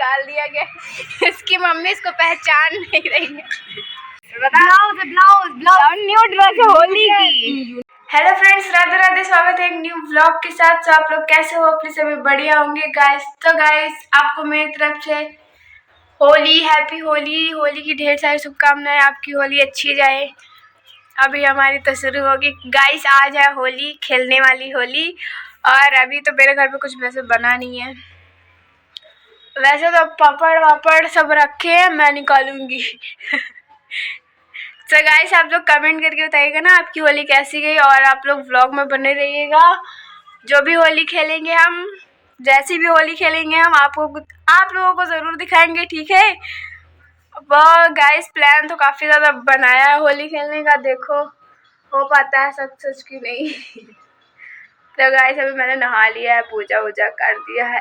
निकाल दिया गया। इसकी मम्मी इसको पहचान नहीं रही है। ब्लाउज न्यू ड्रेस होली की। हेलो फ्रेंड्स, राधे राधे, स्वागत है एक न्यू व्लॉग के साथ। तो आप लोग कैसे हो? प्लीज सभी बढ़िया होंगे गाइस। तो गाइस आपको मेरी तरफ से होली, हैप्पी होली, होली की ढेर सारी शुभकामनाएं। आपकी होली अच्छी जाए। अभी हमारी तो शुरू होगी गाइस, आज है होली, खेलने वाली होली। और अभी तो मेरे घर पे कुछ वैसे बना नहीं है। वैसे तो पापड़ वापड़ सब रखे हैं, मैं निकालूंगी। तो गाइस आप लोग कमेंट करके बताइएगा ना आपकी होली कैसी गई, और आप लोग व्लॉग में बने रहिएगा। जो भी होली खेलेंगे हम, जैसी भी होली खेलेंगे हम आप लोगों को ज़रूर दिखाएंगे, ठीक है। वो गाइस प्लान तो काफ़ी ज़्यादा बनाया है होली खेलने का, देखो हो पाता है सब सच की नहीं। तो गाइस अभी मैंने नहा लिया है, पूजा वूजा कर दिया है।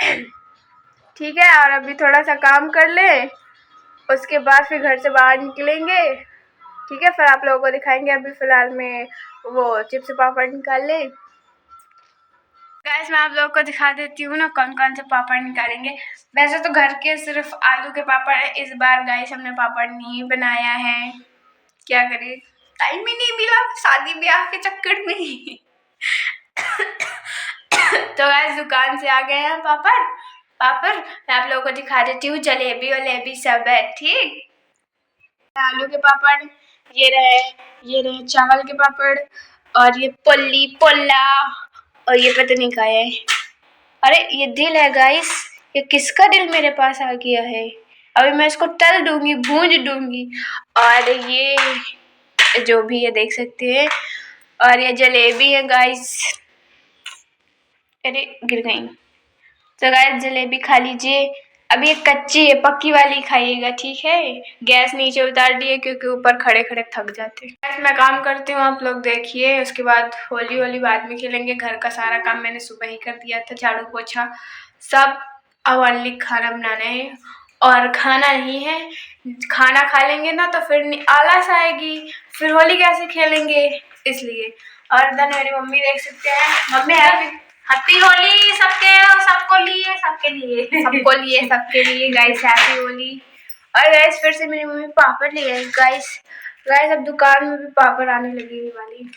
ठीक है, और अभी थोड़ा सा काम कर ले, उसके बाद फिर घर से बाहर निकलेंगे, ठीक है। फिर आप लोगों को दिखाएंगे। अभी फ़िलहाल में वो चिप्स पापड़ निकाल ले। गाइस मैं आप लोगों को दिखा देती हूँ ना कौन कौन से पापड़ निकालेंगे। वैसे तो घर के सिर्फ आलू के पापड़ है। इस बार गाइस हमने पापड़ नहीं बनाया है, क्या करें, टाइम ही नहीं मिला शादी ब्याह के चक्कर में। तो गाइस दुकान से आ गए हैं पापड़। मैं आप लोगों को दिखा देती हूँ। जलेबी वलेबी सब है, ठीक। आलू के पापड़ ये रहे चावल के पापड़, और ये पोल्ला, और ये पता नहीं क्या है। अरे ये दिल है गाइस, ये किसका दिल मेरे पास आ गया है। अभी मैं इसको तल दूंगी, भूंज दूंगी। और ये जो भी है देख सकते हैं। और ये जलेबी है गाइस, अरे गिर गई। तो गाइस जलेबी खा लीजिए। अभी ये कच्ची है, पक्की वाली खाइएगा, ठीक है। गैस नीचे उतार दिए क्योंकि ऊपर खड़े खड़े थक जाते हैं। गाइस मैं काम करती हूँ, आप लोग देखिए। उसके बाद होली बाद में खेलेंगे। घर का सारा काम मैंने सुबह ही कर दिया था, झाड़ू पोछा सब। अब ओनली खाना बनाना है, और खाना नहीं है। खाना खा लेंगे ना तो फिर आलस आएगी, फिर होली कैसे खेलेंगे, इसलिए। और इधर मेरी मम्मी देख सकते हैं। मम्मी हैप्पी होली सबके लिए गाइस, हैप्पी होली। और गाइस फिर से मेरी मम्मी पापड़ ले आई गाइस। अब दुकान में भी पापड़ आने लगी वाली।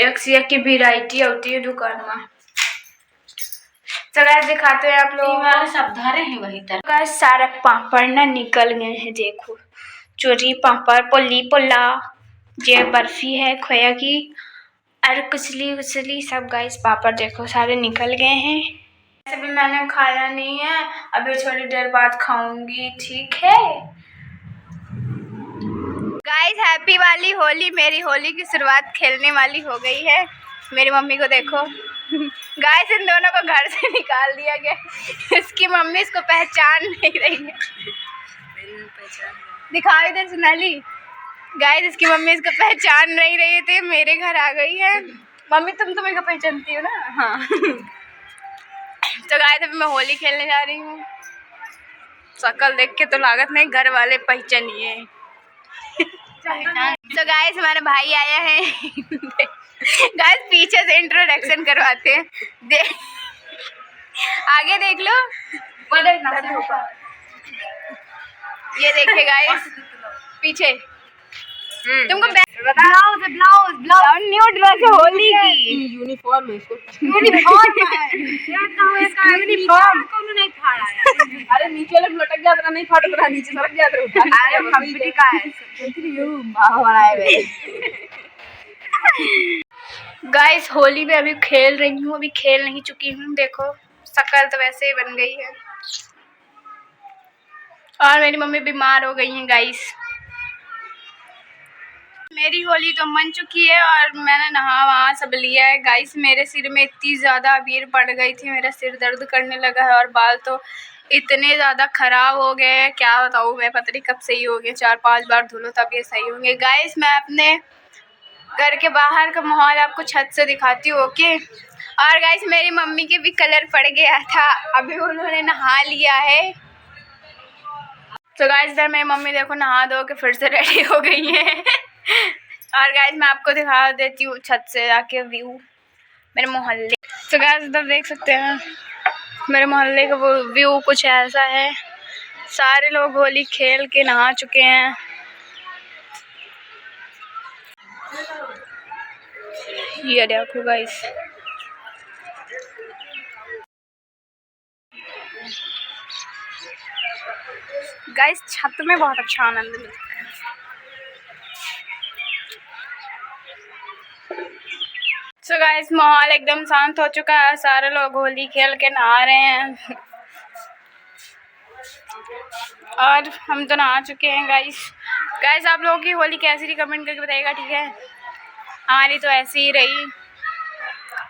एक से एक की वैरायटी होती है दुकान में। तो गाइस दिखाते हैं आप लोग, सब धारे हैं वही तरह। गाइस सारे पापड़ ना निकल गए हैं, देखो। चोरी पापड़, पोल्ला, ये बर्फी है खोया की, और कुचली सब गाइस पापड़ देखो सारे निकल गए हैं। वैसे भी मैंने खाया नहीं है, अभी थोड़ी देर बाद खाऊंगी, ठीक है। गाइस हैप्पी वाली होली, मेरी होली की शुरुआत खेलने वाली हो गई है। मेरी मम्मी को देखो। गाइस इन दोनों को घर से निकाल दिया गया। इसकी मम्मी इसको पहचान नहीं रही है। दिखाओ इधर सोनाली। गाइस इसकी मम्मी इसको पहचान नहीं रही थी, मेरे घर आ गई है। मम्मी तुम तो मेरे को पहचानती हो ना? हाँ। तो गाइस अभी मैं होली खेलने जा रही हूँ। शक्ल देख के तो लागत नहीं घर वाले पहचानिए। तो गाइस हमारे भाई आया है। गाइस पीछे से इंट्रोडक्शन करवाते हैं, आगे देख लो। ये देखिए गाइस पीछे। तुमको ब्लाउज न्यू ड्रेस होली की। यूनिफॉर्म है इसको। नहीं फाड़ा है। अरे नीचे लोग लटक गया था, नहीं फाड़ रहा, नीचे सरक गया था। अरे कंपनी का है। गाइस होली में अभी खेल रही हूँ, अभी खेल नहीं चुकी हूँ। देखो शक्ल तो वैसे ही बन गई है, और मेरी मम्मी बीमार हो गई हैं गाइस। मेरी होली तो मन चुकी है, और मैंने नहा वहा सब लिया है गाइस। मेरे सिर में इतनी ज़्यादा अबीर पड़ गई थी, मेरा सिर दर्द करने लगा है, और बाल तो इतने ज़्यादा ख़राब हो गए हैं, क्या बताऊँ मैं। पता नहीं कब सही हो गए, 4-5 बार धुलो तब ये सही होंगे। गाइस मैं अपने घर के बाहर का माहौल आपको छत से दिखाती हूँ, ओके। और गाइस मेरी मम्मी के भी कलर पड़ गया था, अभी उन्होंने नहा लिया है। तो गाइस इधर मेरी मम्मी देखो नहा धो के फिर से रेडी हो गई है। और गाइस मैं आपको दिखा देती हूँ छत से जाके व्यू मेरे मोहल्ले। तो गाइस इधर देख सकते हैं मेरे मोहल्ले का वो व्यू कुछ ऐसा है। सारे लोग होली खेल के नहा चुके हैं। ये देखो गाइस, गाइस छत में बहुत अच्छा आनंद मिलता है। सो गाइस माहौल एकदम शांत हो चुका है, सारे लोग होली खेल के नहा रहे हैं और हम तो नहा चुके हैं। गाइस आप लोगों की होली कैसी रही कमेंट करके बताइएगा, ठीक है। हमारी तो ऐसी ही रही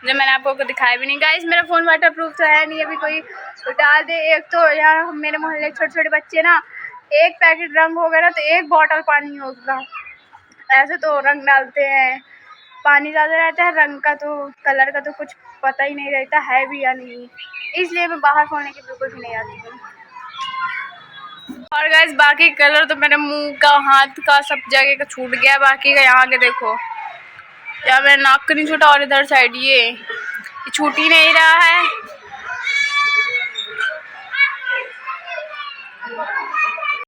जो मैंने आपको दिखाया भी नहीं। गाइस मेरा फ़ोन वाटर प्रूफ तो है नहीं, अभी कोई डाल दे। एक तो यहाँ मेरे मोहल्ले छोटे छोटे बच्चे ना, एक पैकेट रंग हो गया ना तो एक बॉटल पानी होगा। ऐसे तो रंग डालते हैं, पानी ज़्यादा रहता है, रंग का तो कलर का तो कुछ पता ही नहीं रहता है भी या नहीं, इसलिए मैं बाहर खोलने की बिल्कुल भी नहीं आती हूँ। और गाइस बाकी कलर तो मेरे मुंह का, हाथ का, सब जगह का छूट गया। बाकी का यहाँ के देखो, या मेरा नाक नहीं छूटा और इधर साइड ये छूट ही नहीं रहा है।